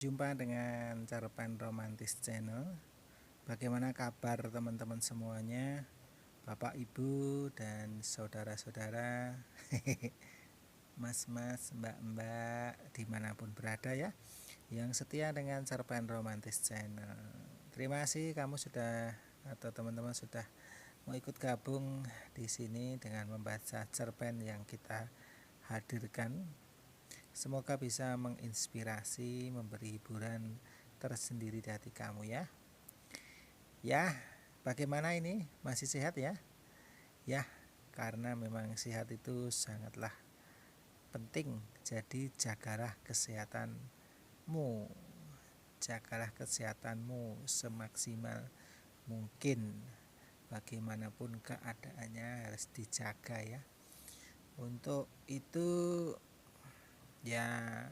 Jumpa dengan Cerpen Romantis Channel. Bagaimana kabar teman-teman semuanya, Bapak Ibu dan saudara-saudara, Mas-mas, mbak-mbak, dimanapun berada ya, yang setia dengan Cerpen Romantis Channel. Terima kasih kamu sudah atau teman-teman sudah mau ikut gabung di sini dengan membaca cerpen yang kita hadirkan. Semoga bisa menginspirasi, memberi hiburan tersendiri di hati kamu ya. Ya, bagaimana ini? Masih sehat ya? Ya, karena memang sehat itu sangatlah penting. Jadi jagalah kesehatanmu. Jagalah kesehatanmu semaksimal mungkin. Bagaimanapun keadaannya harus dijaga ya. Untuk itu ya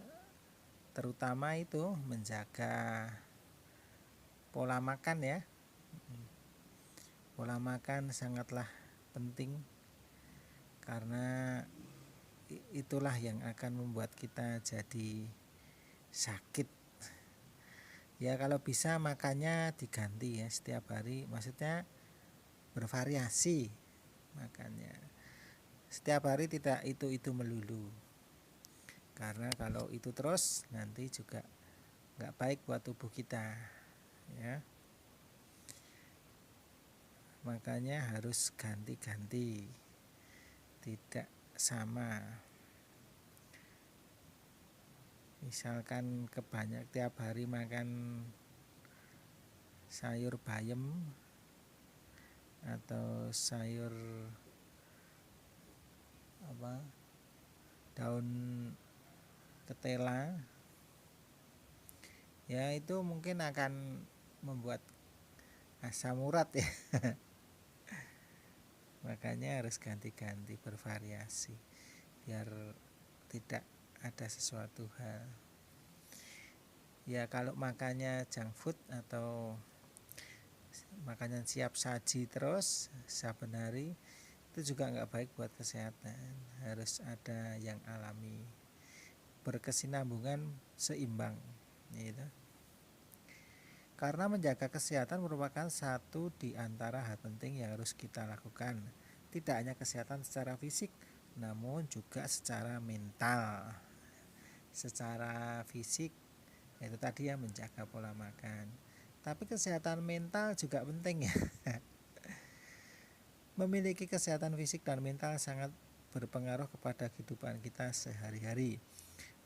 terutama itu menjaga pola makan ya. Pola makan sangatlah penting karena itulah yang akan membuat kita jadi sakit. Ya kalau bisa makannya diganti ya setiap hari, maksudnya bervariasi makannya. Setiap hari tidak itu melulu. Karena kalau itu terus nanti juga nggak baik buat tubuh kita ya. Makanya harus ganti-ganti, tidak sama. Misalkan tiap hari makan sayur bayam atau sayur daun ketela, ya itu mungkin akan membuat asam urat ya. Makanya harus ganti-ganti, bervariasi biar tidak ada sesuatu hal. Ya kalau makannya junk food atau makanan siap saji terus saben hari, itu juga nggak baik buat kesehatan. Harus ada yang alami, berkesinambungan, seimbang gitu. Karena menjaga kesehatan merupakan satu di antara hal penting yang harus kita lakukan. Tidak hanya kesehatan secara fisik, namun juga secara mental. Secara fisik, itu tadi ya menjaga pola makan. Tapi kesehatan mental juga penting ya. Memiliki kesehatan fisik dan mental sangat berpengaruh kepada kehidupan kita sehari-hari.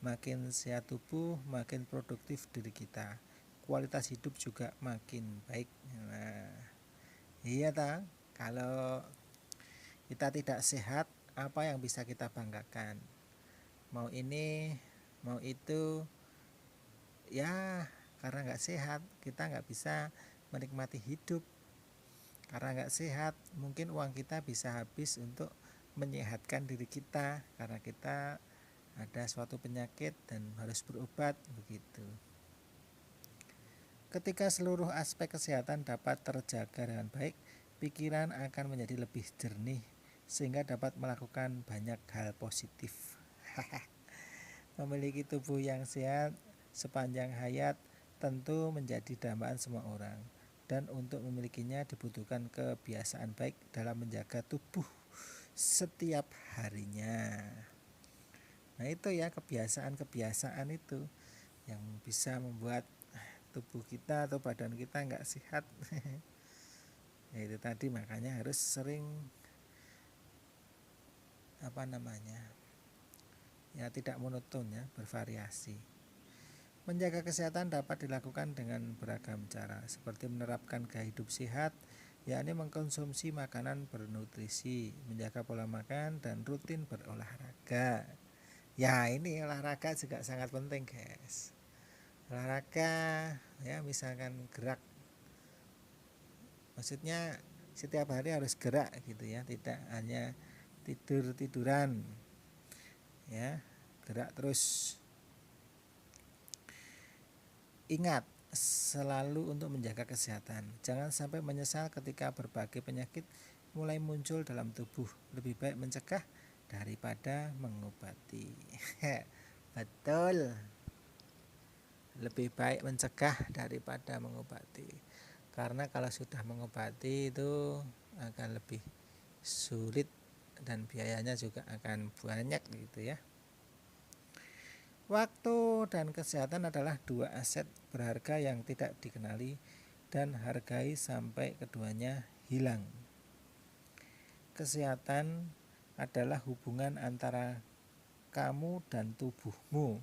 Makin sehat tubuh, makin produktif diri kita. Kualitas hidup juga makin baik. Nah, iya ta, kalau kita tidak sehat, apa yang bisa kita banggakan? Mau ini, mau itu, ya karena nggak sehat, kita nggak bisa menikmati hidup. Karena nggak sehat, mungkin uang kita bisa habis untuk menyehatkan diri kita, karena kita ada suatu penyakit dan harus berobat begitu. Ketika seluruh aspek kesehatan dapat terjaga dengan baik, pikiran akan menjadi lebih jernih sehingga dapat melakukan banyak hal positif. Memiliki tubuh yang sehat sepanjang hayat tentu menjadi dambaan semua orang, dan untuk memilikinya dibutuhkan kebiasaan baik dalam menjaga tubuh setiap harinya. Nah itu ya, kebiasaan-kebiasaan itu yang bisa membuat tubuh kita atau badan kita nggak sehat. Ya itu tadi, makanya harus sering ya tidak monoton ya, bervariasi. Menjaga kesehatan dapat dilakukan dengan beragam cara, seperti menerapkan gaya hidup sehat, yakni mengkonsumsi makanan bernutrisi, menjaga pola makan, dan rutin berolahraga. Ya ini olahraga juga sangat penting guys. Olahraga ya, misalkan gerak, maksudnya setiap hari harus gerak gitu ya, tidak hanya tiduran ya, gerak terus. Ingat selalu untuk menjaga kesehatan, jangan sampai menyesal ketika berbagai penyakit mulai muncul dalam tubuh. Lebih baik mencegah daripada mengobati. Betul. Lebih baik mencegah daripada mengobati. Karena kalau sudah mengobati itu akan lebih sulit dan biayanya juga akan banyak gitu ya. Waktu dan kesehatan adalah dua aset berharga yang tidak dikenali dan hargai sampai keduanya hilang. Kesehatan adalah hubungan antara kamu dan tubuhmu.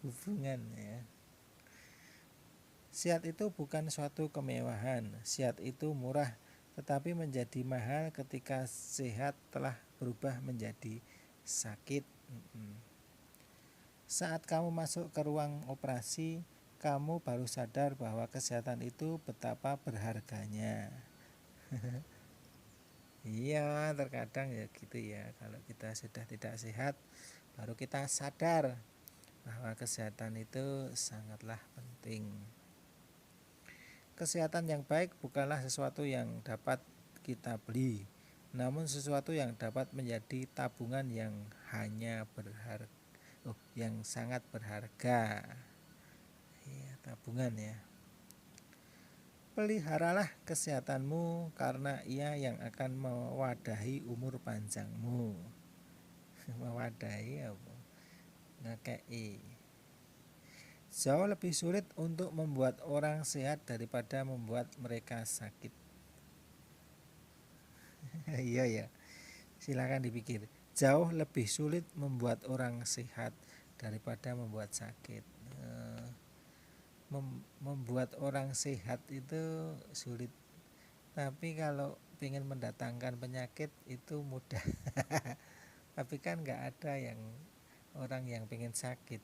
Hubungan ya. Sehat itu bukan suatu kemewahan. Sehat itu murah, tetapi menjadi mahal ketika sehat telah berubah menjadi sakit. Saat kamu masuk ke ruang operasi, kamu baru sadar bahwa kesehatan itu betapa berharganya. Iya, terkadang ya gitu ya. Kalau kita sudah tidak sehat, baru kita sadar bahwa kesehatan itu sangatlah penting. Kesehatan yang baik bukanlah sesuatu yang dapat kita beli, namun sesuatu yang dapat menjadi tabungan yang yang sangat berharga. Ya, tabungan ya. Peliharalah kesehatanmu karena ia yang akan mewadahi umur panjangmu. Mewadahi apa? Ngekei. Jauh lebih sulit untuk membuat orang sehat daripada membuat mereka sakit. Iya ya. Silakan dipikir. Jauh lebih sulit membuat orang sehat daripada membuat sakit. Membuat orang sehat itu sulit. Tapi kalau ingin mendatangkan penyakit itu mudah. Tapi kan nggak ada yang orang yang pengen sakit.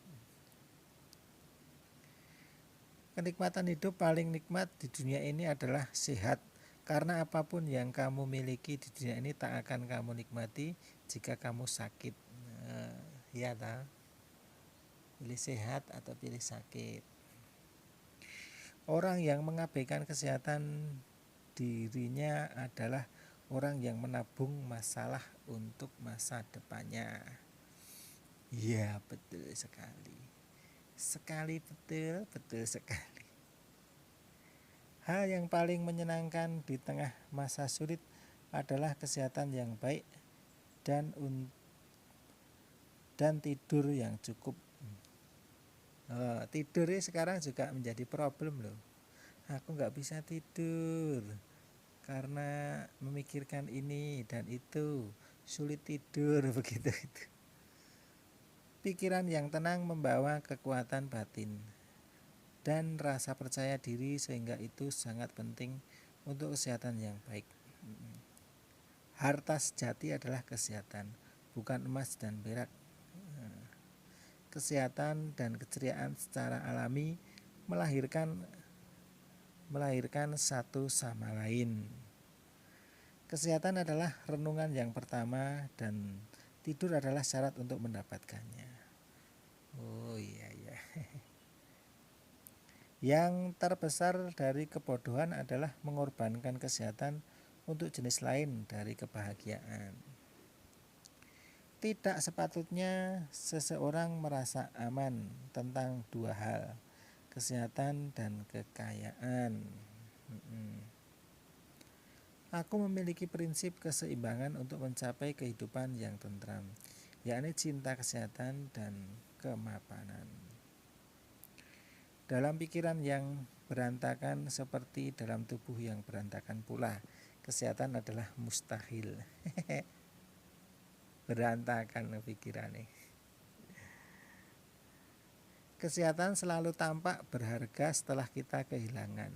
Kenikmatan hidup paling nikmat di dunia ini adalah sehat. Karena apapun yang kamu miliki di dunia ini tak akan kamu nikmati jika kamu sakit. Ya tak? Pilih sehat atau pilih sakit. Orang yang mengabaikan kesehatan dirinya adalah orang yang menabung masalah untuk masa depannya. Iya, betul sekali. Betul sekali. Hal yang paling menyenangkan di tengah masa sulit adalah kesehatan yang baik dan tidur yang cukup. Tidur sekarang juga menjadi problem loh. Aku nggak bisa tidur karena memikirkan ini dan itu, sulit tidur begitu itu. Pikiran yang tenang membawa kekuatan batin dan rasa percaya diri, sehingga itu sangat penting untuk kesehatan yang baik. Harta sejati adalah kesehatan, bukan emas dan perak. Kesehatan dan keceriaan secara alami melahirkan satu sama lain. Kesehatan adalah renungan yang pertama dan tidur adalah syarat untuk mendapatkannya. Oh iya ya. Yang terbesar dari kebodohan adalah mengorbankan kesehatan untuk jenis lain dari kebahagiaan. Tidak sepatutnya seseorang merasa aman tentang dua hal, kesehatan dan kekayaan. Aku memiliki prinsip keseimbangan untuk mencapai kehidupan yang tentram, yakni cinta kesehatan dan kemapanan. Dalam pikiran yang berantakan seperti dalam tubuh yang berantakan pula, kesehatan adalah mustahil. Berantakan pikirannya. Kesehatan selalu tampak berharga setelah kita kehilangannya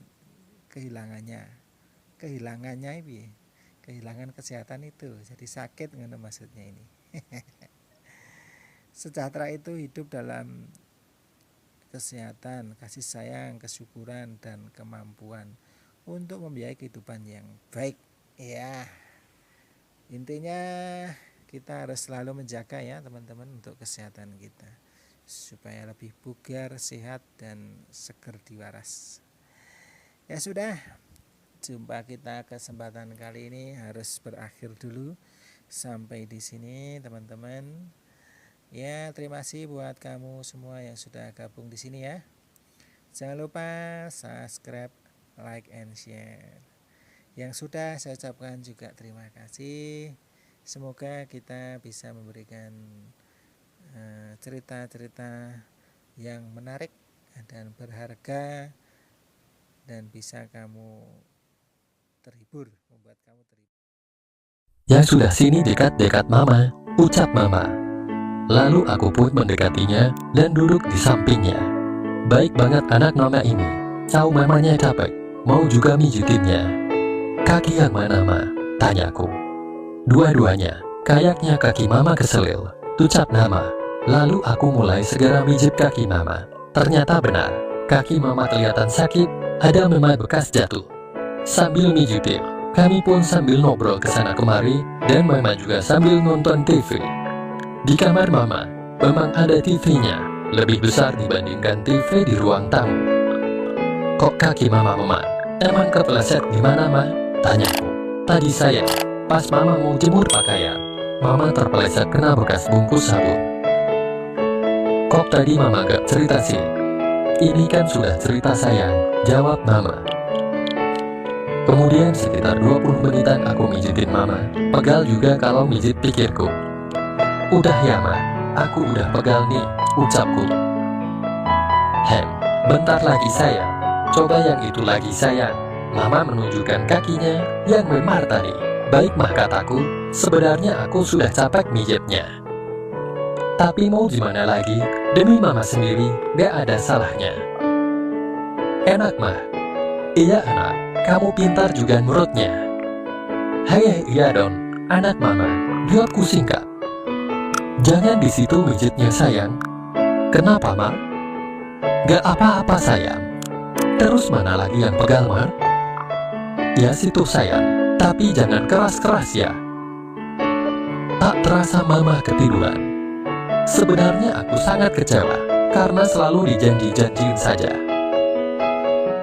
ini, kehilangan kesehatan itu jadi sakit ngono maksudnya ini. Sejahtera itu hidup dalam kesehatan, kasih sayang, kesyukuran dan kemampuan untuk membiayai kehidupan yang baik. Ya, intinya kita harus selalu menjaga ya teman-teman untuk kesehatan kita supaya lebih bugar, sehat dan seger diwaras. Ya sudah, jumpa kita kesempatan kali ini harus berakhir dulu. Sampai di sini teman-teman. Ya, terima kasih buat kamu semua yang sudah gabung di sini ya. Jangan lupa subscribe, like, and share. Yang sudah saya ucapkan juga terima kasih. Semoga kita bisa memberikan cerita-cerita yang menarik dan berharga dan bisa kamu terhibur, membuat kamu terhibur. Yang sudah sini dekat-dekat Mama, ucap Mama. Lalu aku pun mendekatinya dan duduk di sampingnya. Baik banget anak Mama ini. Tahu mamanya capek, mau juga mijitinnya. Kaki yang mana, Ma? Tanyaku. Dua-duanya. Kayaknya kaki Mama keselil, ucap Mama. Lalu aku mulai segera mijit kaki Mama. Ternyata benar, kaki Mama kelihatan sakit, ada memang bekas jatuh. Sambil mijitin, kami pun sambil ngobrol kesana kemari, dan Mama juga sambil nonton TV. Di kamar Mama, memang ada TV-nya, lebih besar dibandingkan TV di ruang tamu. Kok kaki Mama memang? Emang kepleset gimana, Ma? Tanyaku. Tadi saya, pas Mama mau jemur pakaian, Mama terpeleset kena bekas bungkus sabun. Kok tadi Mama gak cerita sih? Ini kan sudah cerita sayang, jawab Mama. Kemudian sekitar 20 menitan aku mijitin Mama, pegal juga kalau mijit pikirku. Udah ya, Ma, aku udah pegal nih, ucapku. Bentar lagi sayang, coba yang itu lagi sayang. Mama menunjukkan kakinya yang memar tadi. Baik, mah, kataku, sebenarnya aku sudah capek mijitnya. Tapi mau gimana lagi, demi Mama sendiri, gak ada salahnya. Enak, Mah. Iya, anak, kamu pintar juga nurutnya. Hei, iya dong, anak Mama, jawabku singkat. Jangan di situ mijitnya sayang. Kenapa, Ma? Gak apa-apa sayang. Terus mana lagi yang pegal, Ma? Ya situ sayang, tapi jangan keras-keras ya. Tak terasa Mama ketiduran. Sebenarnya aku sangat kecewa, karena selalu dijanji-janjiin saja.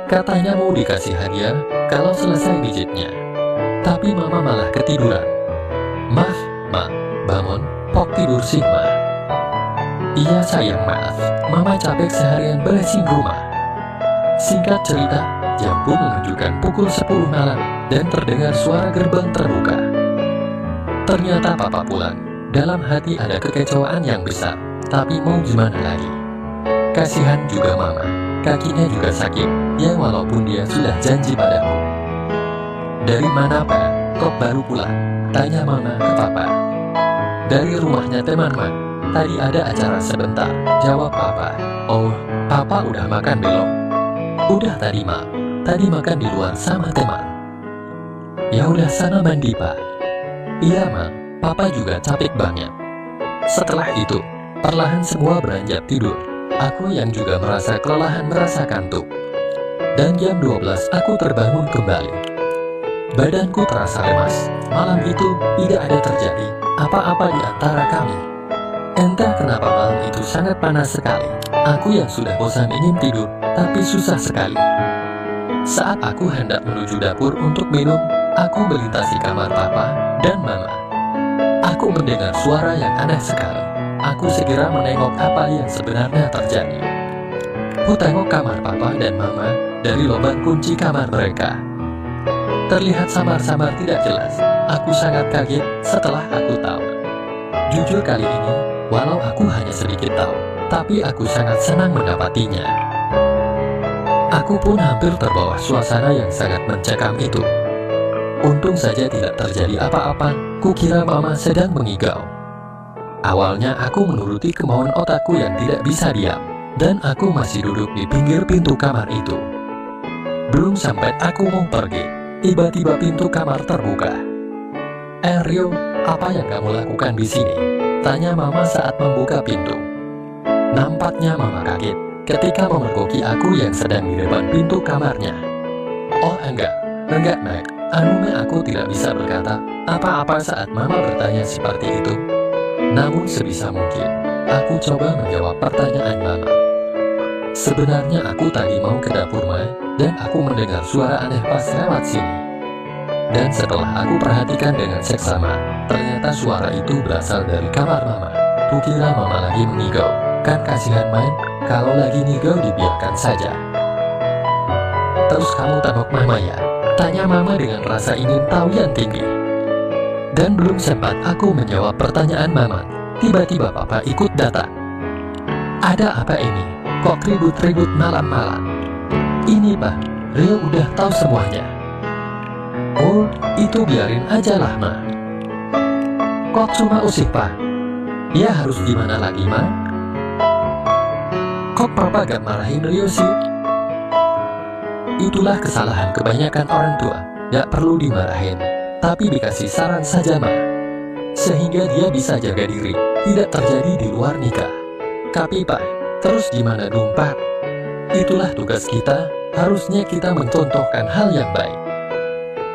Katanya mau dikasih hadiah kalau selesai mijitnya. Tapi Mama malah ketiduran. Maaf, Ma, bangun, pok tidur sih, Ma. Iya sayang, maaf, Mama capek seharian beresin rumah. Singkat cerita, jam pun menunjukkan pukul 10 malam dan terdengar suara gerbang terbuka. Ternyata Papa pulang. Dalam hati ada kekecewaan yang besar, tapi mau gimana lagi? Kasihan juga Mama, kakinya juga sakit, ya walaupun dia sudah janji padaku. Dari mana, Pak? Kok baru pulang? Tanya Mama ke Papa. Dari rumahnya teman, Ma. Tadi ada acara sebentar, jawab Papa. Oh, Papa udah makan belum? Udah tadi, Ma. Tadi makan di luar sama teman. Ya udah sana mandi, Pak. Iya, Ma. Papa juga capek banget. Setelah itu, perlahan semua beranjak tidur. Aku yang juga merasa kelelahan merasa kantuk. Dan jam 12 aku terbangun kembali. Badanku terasa lemas. Malam itu tidak ada terjadi apa-apa di antara kami. Entah kenapa malam itu sangat panas sekali. Aku yang sudah bosan ingin tidur, tapi susah sekali. Saat aku hendak menuju dapur untuk minum, aku melintasi kamar Papa dan Mama. Aku mendengar suara yang aneh sekali. Aku segera menengok apa yang sebenarnya terjadi. Ku tengok kamar Papa dan Mama dari lubang kunci kamar mereka. Terlihat samar-samar tidak jelas. Aku sangat kaget setelah aku tahu. Jujur kali ini, walau aku hanya sedikit tahu, tapi aku sangat senang mendapatinya. Aku pun hampir terbawa suasana yang sangat mencekam itu. Untung saja tidak terjadi apa-apa, kukira Mama sedang mengigau. Awalnya aku menuruti kemauan otakku yang tidak bisa diam, dan aku masih duduk di pinggir pintu kamar itu. Belum sampai aku mau pergi, tiba-tiba pintu kamar terbuka. Rio, apa yang kamu lakukan di sini? Tanya Mama saat membuka pintu. Nampaknya Mama kaget ketika memergoki aku yang sedang di depan pintu kamarnya. Oh enggak, Meg. Aku tidak bisa berkata apa-apa saat Mama bertanya seperti itu. Namun sebisa mungkin, aku coba menjawab pertanyaan Mama. Sebenarnya aku tadi mau ke dapur, Ma, dan aku mendengar suara aneh pas lewat sini. Dan setelah aku perhatikan dengan seksama, ternyata suara itu berasal dari kamar Mama. kukira mama lagi mengigau. Kan kasihan main, kalau lagi ngigau dibiarkan saja. Terus kamu tengok mama ya? Tanya mama dengan rasa ingin tahu yang tinggi. Dan belum sempat aku menjawab pertanyaan mama, tiba-tiba papa ikut datang. Ada apa ini? Kok ribut-ribut malam-malam? Ini pak, Rio udah tahu semuanya. Oh, itu biarin aja lah ma. Kok cuma usik pak? Ya harus gimana lagi ma? Kok papa gak marahin Rio sih? Itulah kesalahan kebanyakan orang tua. Gak perlu dimarahin, tapi dikasih saran saja ma, sehingga dia bisa jaga diri, tidak terjadi di luar nikah. Tapi pak, terus gimana dong pak? Itulah tugas kita, harusnya kita mencontohkan hal yang baik.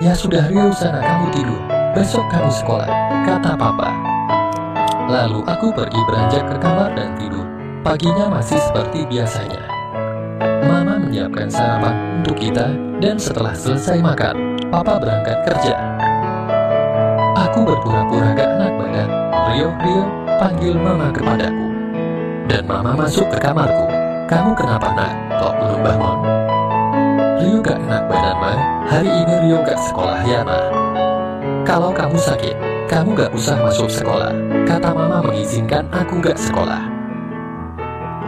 Ya sudah Rio, sana kamu tidur, besok kamu sekolah, kata papa. Lalu aku pergi beranjak ke kamar dan tidur. Paginya masih seperti biasanya. Mama menyiapkan sarapan untuk kita, dan setelah selesai makan, papa berangkat kerja. Aku berpura-pura gak enak badan. Rio, panggil mama kepadaku. Dan mama masuk ke kamarku. Kamu kenapa nak? Kok belum bangun? Rio gak enak badan ma. Hari ini Rio gak sekolah ya ma. Kalau kamu sakit, kamu gak usah masuk sekolah, kata mama mengizinkan aku gak sekolah.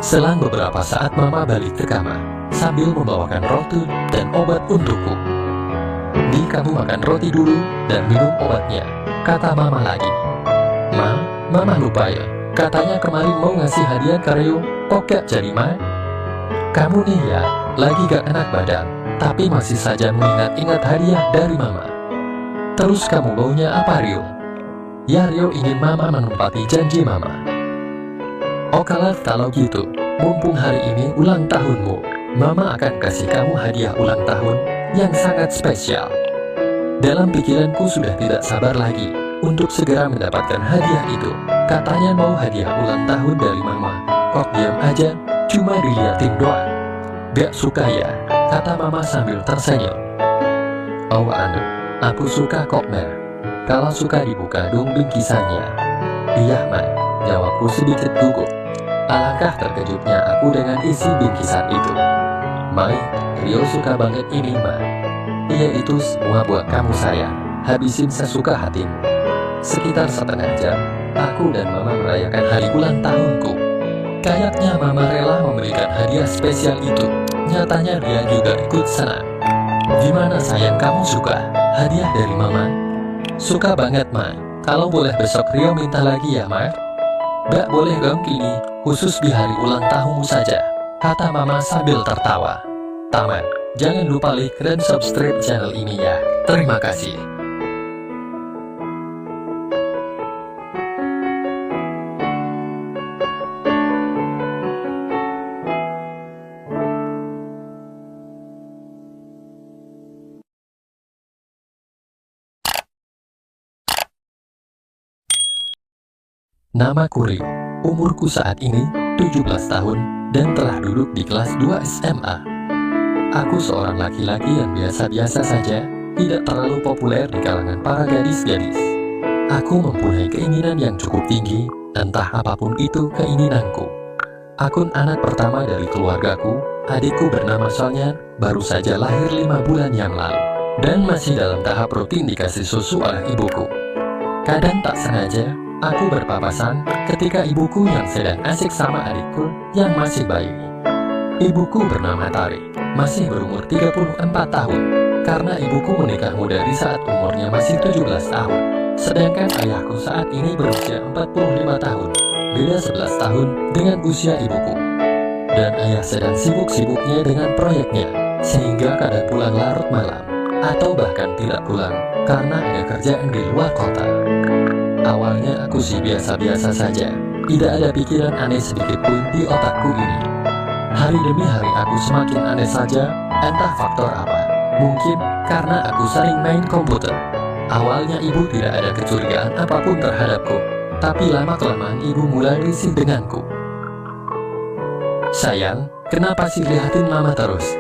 Selang beberapa saat mama balik ke kamar, sambil membawakan roti dan obat untukku. Di kamu makan roti dulu dan minum obatnya, kata mama lagi. Ma, mama lupa ya, katanya kemarin mau ngasih hadiah ke Rio, kok gak jadi ma? Kamu nih ya, lagi gak enak badan, tapi masih saja mengingat-ingat hadiah dari mama. Terus kamu maunya apa Rio? Ya Rio ingin mama menempati janji mama. Okelah kalau gitu, mumpung hari ini ulang tahunmu, mama akan kasih kamu hadiah ulang tahun yang sangat spesial. Dalam pikiranku sudah tidak sabar lagi untuk segera mendapatkan hadiah itu. Katanya mau hadiah ulang tahun dari mama. Kok diam aja, cuma diliatin doang. Gak suka ya, kata mama sambil tersenyum. Oh anu, aku suka kok ma. Kalau suka dibuka dong bingkisannya. Iya ma, jawabku sedikit gugup. Alangkah terkejutnya aku dengan isi bingkisan itu. Mai, Rio suka banget ini ma. Iya itu semua buat kamu sayang. Habisin sesuka hatimu. Sekitar setengah jam, aku dan mama merayakan hari ulang tahunku. Kayaknya mama rela memberikan hadiah spesial itu. Nyatanya dia juga ikut senang. Gimana sayang, kamu suka hadiah dari mama? Suka banget ma. Kalau boleh besok Rio minta lagi ya ma. Gak boleh dong gini, khusus di hari ulang tahunmu saja, kata mama sambil tertawa. Tamat, jangan lupa like dan subscribe channel ini ya. Terima kasih. Namaku Rio, umurku saat ini 17 tahun dan telah duduk di kelas 2 SMA. Aku seorang laki-laki yang biasa-biasa saja, tidak terlalu populer di kalangan para gadis-gadis. Aku mempunyai keinginan yang cukup tinggi, entah apapun itu keinginanku. Akun anak pertama dari keluargaku, adikku bernama Sonya, baru saja lahir 5 bulan yang lalu, dan masih dalam tahap rutin dikasih susu oleh ibuku. Kadang tak sengaja, aku berpapasan ketika ibuku yang sedang asik sama adikku yang masih bayi. Ibuku bernama Tari, masih berumur 34 tahun, karena ibuku menikah muda di saat umurnya masih 17 tahun. Sedangkan ayahku saat ini berusia 45 tahun, beda 11 tahun dengan usia ibuku. Dan ayah sedang sibuk-sibuknya dengan proyeknya, sehingga kadang pulang larut malam, atau bahkan tidak pulang, karena ada kerjaan di luar kota. Awalnya aku sih biasa-biasa saja, tidak ada pikiran aneh sedikit pun di otakku ini. Hari demi hari aku semakin aneh saja, entah faktor apa. Mungkin karena aku sering main komputer. Awalnya ibu tidak ada kecurigaan apapun terhadapku, tapi lama-kelamaan ibu mulai risih denganku. Sayang, kenapa sih lihatin mama terus?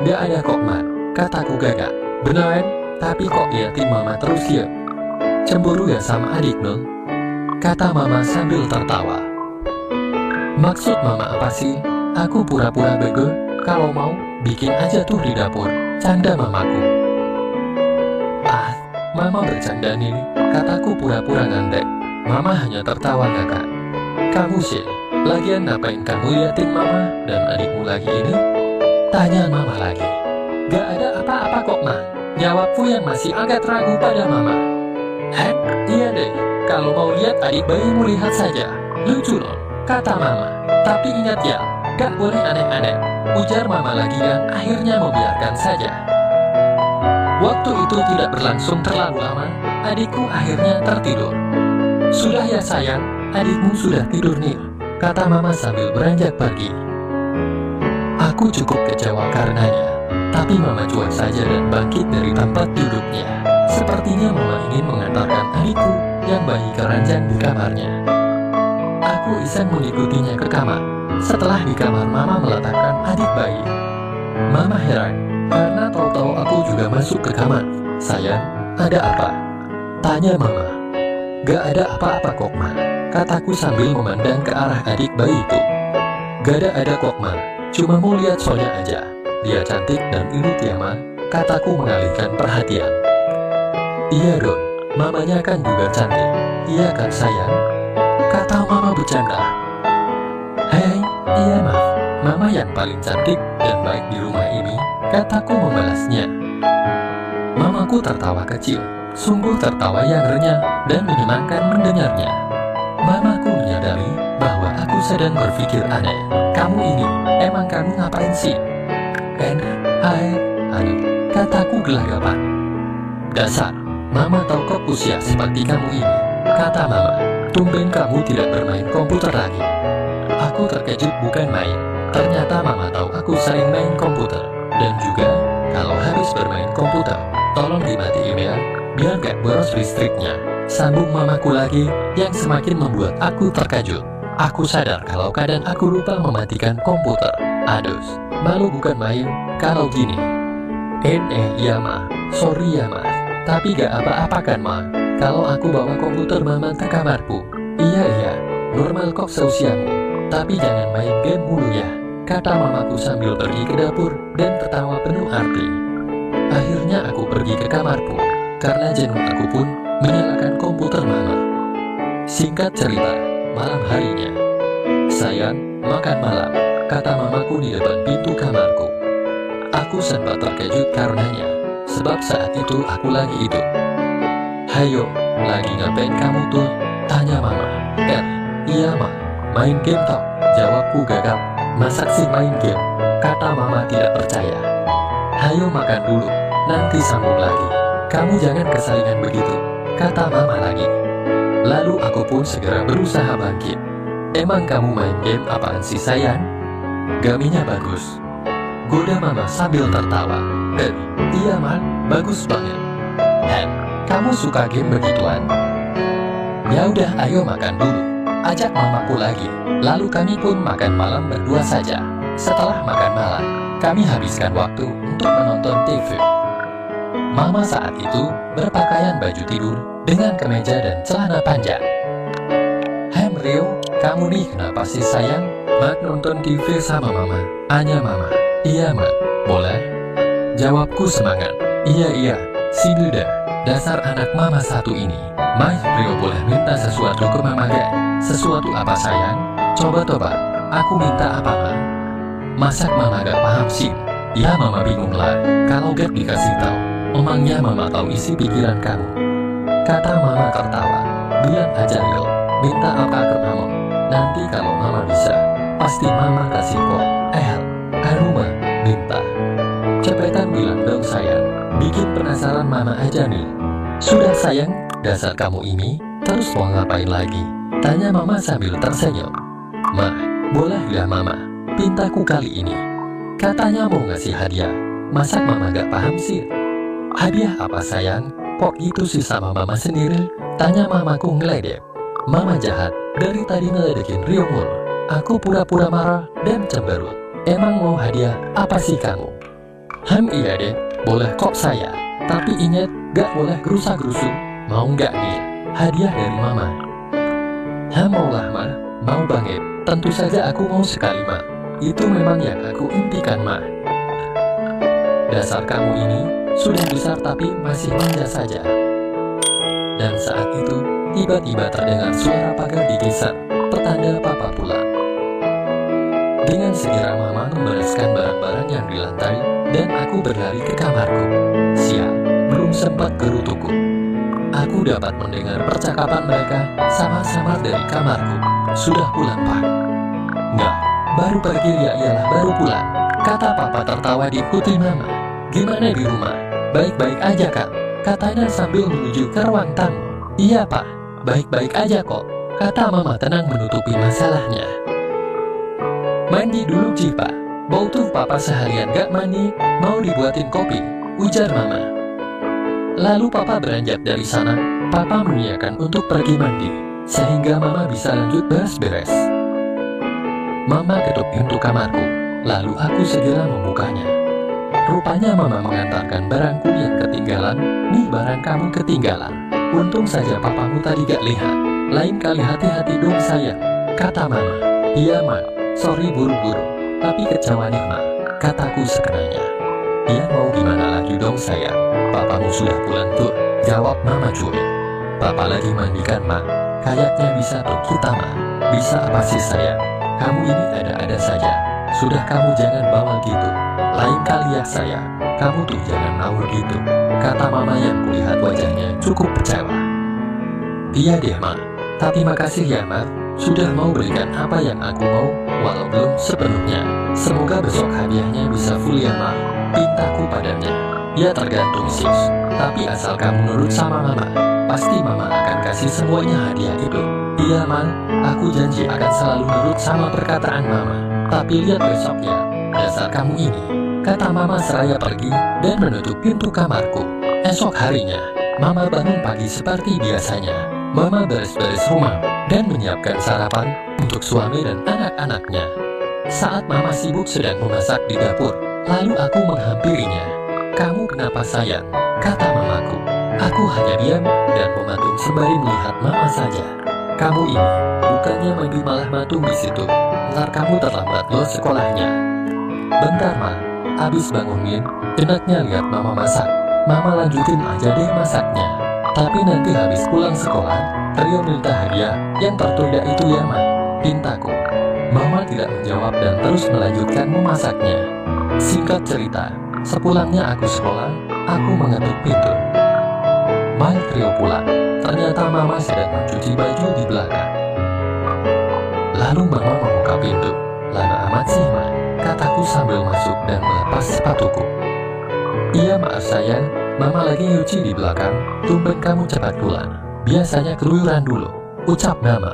Gak ada kok ma, kataku gagak. Beneran, tapi kok liatin mama terus ya? Cemburu ya sama adik dong? kata mama sambil tertawa. Maksud mama apa sih? Aku pura-pura bego, kalau mau bikin aja tuh di dapur, canda mamaku. Ah, mama bercanda nih, kataku pura-pura ngandek. Mama hanya tertawa ngakak. Kamu sih, lagian ngapain kamu liatin mama dan adikmu lagi ini? Tanya mama lagi. Gak ada apa-apa kok, Ma. Jawabku yang masih agak ragu pada mama. Heh, iya deh. Kalau mau lihat adik bayimu, lihat saja. Lucu loh, kata mama. Tapi ingat ya, gak boleh aneh-aneh, ujar mama lagi dan akhirnya membiarkan saja. Waktu itu tidak berlangsung terlalu lama, adikku akhirnya tertidur. Sudah ya sayang, adikmu sudah tidur nih, kata mama sambil beranjak pergi. Aku cukup kecewa karenanya, tapi mama cuek saja dan bangkit dari tempat duduknya. Sepertinya mama ingin mengantarkan adikku yang bayi keranjang di kamarnya. Aku iseng mengikutinya ke kamar. Setelah di kamar mama meletakkan adik bayi. Mama heran, karena tahu-tahu aku juga masuk ke kamar. Sayang, ada apa? Tanya mama. Gak ada apa-apa kok, Ma, kataku sambil memandang ke arah adik bayi itu. Gak ada kok, Ma, cuma mau lihat Sonya aja. Dia cantik dan imut ya, Ma, kataku mengalihkan perhatian. Iya Don, mamanya kan juga cantik. Iya kan sayang? Kata mama bercanda. Hei, iya Ma, mama yang paling cantik dan baik di rumah ini, kataku membalasnya. Mamaku tertawa kecil, sungguh tertawa yang renyah dan menyenangkan mendengarnya. Mamaku menyadari bahwa aku sedang berpikir aneh. Kamu ini, emang kamu ngapain sih? Aduh, kataku gelagapan. Dasar, mama tahu kok usia seperti kamu ini, kata mama. Tumben kamu tidak bermain komputer lagi. Aku terkejut bukan main. Ternyata mama tahu aku sering main komputer. Dan juga, kalau habis bermain komputer, tolong dimatiin ya, biar gak boros listriknya. Sambung mamaku lagi, yang semakin membuat aku terkejut. Aku sadar kalau kadang aku lupa mematikan komputer. Adus, malu bukan main, kalau gini. Iya Ma, sorry ya Ma. Tapi gak apa-apa kan Ma, kalau aku bawa komputer mama ke kamarku. Iya, normal kok seusiamu. Tapi jangan main game mulu ya, kata mamaku sambil pergi ke dapur dan tertawa penuh arti. Akhirnya aku pergi ke kamarku, karena jenuh aku pun menyalakan komputer mama. Singkat cerita, malam harinya. Sayang, makan malam, kata mamaku di depan pintu kamarku. Aku sempat terkejut karenanya, sebab saat itu aku lagi hidup. Hayo, lagi ngapain kamu tuh? Tanya mama. Iya Ma, main game toh, jawabku gagap. Masak sih main game, kata mama tidak percaya. Hayo makan dulu, nanti sambung lagi. Kamu jangan kesalingan begitu, kata mama lagi. Lalu aku pun segera berusaha bangkit. Emang kamu main game apaan sih sayang? Gaminya bagus, goda mama sambil tertawa. Iya Ma, bagus banget. Kamu suka game begituan? Ya udah, ayo makan dulu, ajak mamaku lagi. Lalu kami pun makan malam berdua saja. Setelah makan malam, kami habiskan waktu untuk menonton TV. Mama saat itu berpakaian baju tidur dengan kemeja dan celana panjang. Rio, kamu nih kenapa sih sayang? Mak nonton TV sama mama. Anya mama. Iya Mak, boleh? Jawabku semangat. Iya, sini deh. Dasar anak mama satu ini. Mas Rio boleh minta sesuatu ke mama gak? Sesuatu apa sayang? Coba tebak, aku minta apa Ma? Masak mama gak paham sih? Ya mama bingung lah, kalau gak dikasih tahu. Emangnya mama tahu isi pikiran kamu? Kata mama tertawa. Bilang aja Rio, minta apa ke mama? Nanti kalau mama bisa, pasti mama kasih kok. Aruma, minta. Cepetan bilang dong sayang, bikin penasaran mama aja nih. Sudah sayang, dasar kamu ini, terus mau ngapain lagi? Tanya mama sambil tersenyum. Ma, boleh gak mama, pintaku kali ini. Katanya mau ngasih hadiah, masa mama gak paham sih? Hadiah apa sayang? Kok itu sih sama mama sendiri? Tanya mamaku ngeledek. Mama jahat, dari tadi ngeledekin Rio mulu. Aku pura-pura marah dan cemberut. Emang mau hadiah apa sih kamu? Iya deh, boleh kok saya. Tapi ingat, gak boleh gerusa-gerusu. Mau gak nih, hadiah dari mama? Maulah Ma, mau banget. Tentu saja aku mau sekali Ma. Itu memang yang aku impikan Ma. Dasar kamu ini sudah besar tapi masih manja saja. Dan saat itu, tiba-tiba terdengar suara pagar digeser, pertanda papa pulang. Dengan segera Mama membereskan barang-barang yang di lantai, dan aku berlari ke kamarku. Sial, belum sempat gerutuku. Aku dapat mendengar percakapan mereka sama-sama dari kamarku. Sudah pulang Pak? Enggak, baru pergi ya, iyalah baru pulang, kata papa tertawa diikuti Mama. Gimana di rumah? Baik-baik aja Kak, katanya sambil menuju ke ruang tamu. Iya Pak, baik-baik aja kok, kata Mama tenang menutupi masalahnya. Mandi dulu Ci Pak, bau tuh papa seharian gak mandi, mau dibuatin kopi, ujar Mama. Lalu papa beranjak dari sana, papa mengiyakan untuk pergi mandi, sehingga Mama bisa lanjut beres-beres. Mama ketuk pintu kamarku, lalu aku segera membukanya. Rupanya Mama mengantarkan barangku yang ketinggalan. Nih barang kamu ketinggalan. Untung saja papamu tadi gak lihat. Lain kali hati-hati dong sayang, kata Mama. Iya Ma, sorry buru-buru, tapi kecewa nih Ma, kataku sekenanya. Iya mau gimana lagi dong sayang, papamu sudah pulang tuh, jawab Mama cuy. Papa lagi mandikan Ma, kayaknya bisa tuh kita Ma. Bisa apa sih sayang, kamu ini ada-ada saja. Sudah kamu jangan bawel gitu. Lain kali ya sayang, kamu tuh jangan ngawur gitu, kata Mama yang kulihat wajahnya cukup kecewa. Iya deh Ma, tapi makasih ya Ma, sudah mau berikan apa yang aku mau, walau belum sepenuhnya. Semoga besok hadiahnya bisa full ya Ma, pintaku padanya. Ya tergantung sis, tapi asal kamu nurut sama Mama, pasti Mama akan kasih semuanya hadiah itu. Iya Ma, aku janji akan selalu nurut sama perkataan Mama. Tapi lihat besok ya, dasar kamu ini, kata Mama seraya pergi dan menutup pintu kamarku. Esok harinya, Mama bangun pagi seperti biasanya. Mama beres-beres rumah dan menyiapkan sarapan untuk suami dan anak-anaknya. Saat Mama sibuk sedang memasak di dapur, lalu aku menghampirinya. Kamu kenapa sayang? Kata Mamaku. Aku hanya diam dan mematung sembari melihat Mama saja. Kamu ini, bukannya mandi malah matung di situ. Ntar kamu terlambat loh sekolahnya. Bentar Ma, abis bangunin, enaknya lihat Mama masak. Mama lanjutin aja deh masaknya. Tapi nanti habis pulang sekolah, Rio minta hadiah yang tertunda itu ya Ma, pintaku. Mama tidak menjawab dan terus melanjutkan memasaknya. Singkat cerita, sepulangnya aku sekolah, aku mengetuk pintu. Baik Rio pulang, ternyata Mama sedang mencuci baju di belakang. Lalu Mama membuka pintu. Lama amat sih Ma, kataku sambil masuk dan melepas sepatuku. Iya maaf sayang, Mama lagi nyuci di belakang, tumben kamu cepat pulang. Biasanya keluyuran dulu, ucap Mama.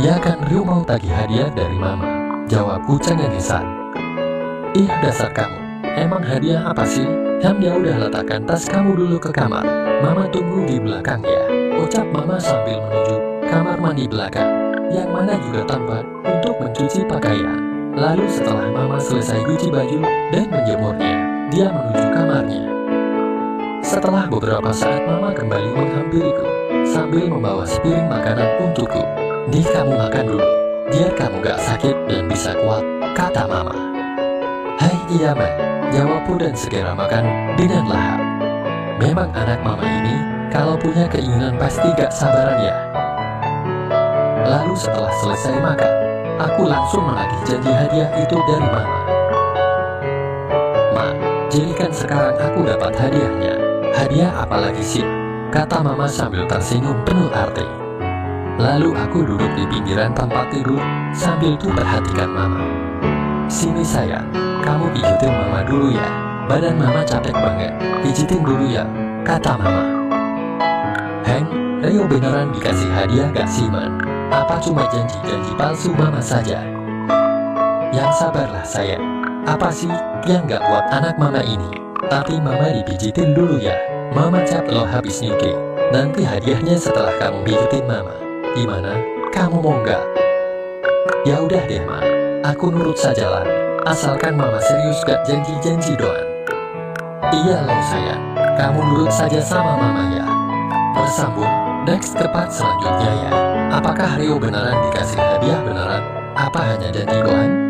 Ya kan Rio mau tagih hadiah dari Mama, jawabku cengengesan. Ih dasar kamu, emang hadiah apa sih? Ya udah letakkan tas kamu dulu ke kamar, Mama tunggu di belakang ya, ucap Mama sambil menuju kamar mandi belakang, yang mana juga tempat untuk mencuci pakaian. Lalu setelah Mama selesai cuci baju dan menjemurnya, dia menuju kamarnya. Setelah beberapa saat Mama kembali menghampiriku sambil membawa sepiring makanan untukku. Nih kamu makan dulu, biar kamu gak sakit dan bisa kuat, kata Mama. Hai iya Ma, jawabku dan segera makan dengan lahap. Memang anak Mama ini kalau punya keinginan pasti gak sabaran ya. Lalu setelah selesai makan, aku langsung menagih janji hadiah itu dari Mama. Ma, jadi kan sekarang aku dapat hadiahnya. Hadiah apa lagi sih? Kata Mama sambil tersenyum penuh arti. Lalu aku duduk di pinggiran tempat tidur sambil tuh perhatikan Mama. Sini sayang, kamu pijitin Mama dulu ya. Badan Mama capek banget, pijitin dulu ya, kata Mama. Heng, Rio beneran dikasih hadiah gak sih Man? Apa cuma janji-janji palsu Mama saja? Yang sabarlah sayang, apa sih yang gak buat anak Mama ini? Tapi Mama dipijitin dulu ya. Mama capek loh habis nyuki. Nanti hadiahnya setelah kamu pijitin Mama. Gimana? Kamu mau nggak? Ya udah deh Ma, aku nurut saja lah. Asalkan Mama serius gak janji-janji doang. Iya loh sayang, kamu nurut saja sama Mama ya. Bersambung Next ke part selanjutnya ya. Apakah Rio beneran dikasih hadiah beneran? Apa hanya janji doang?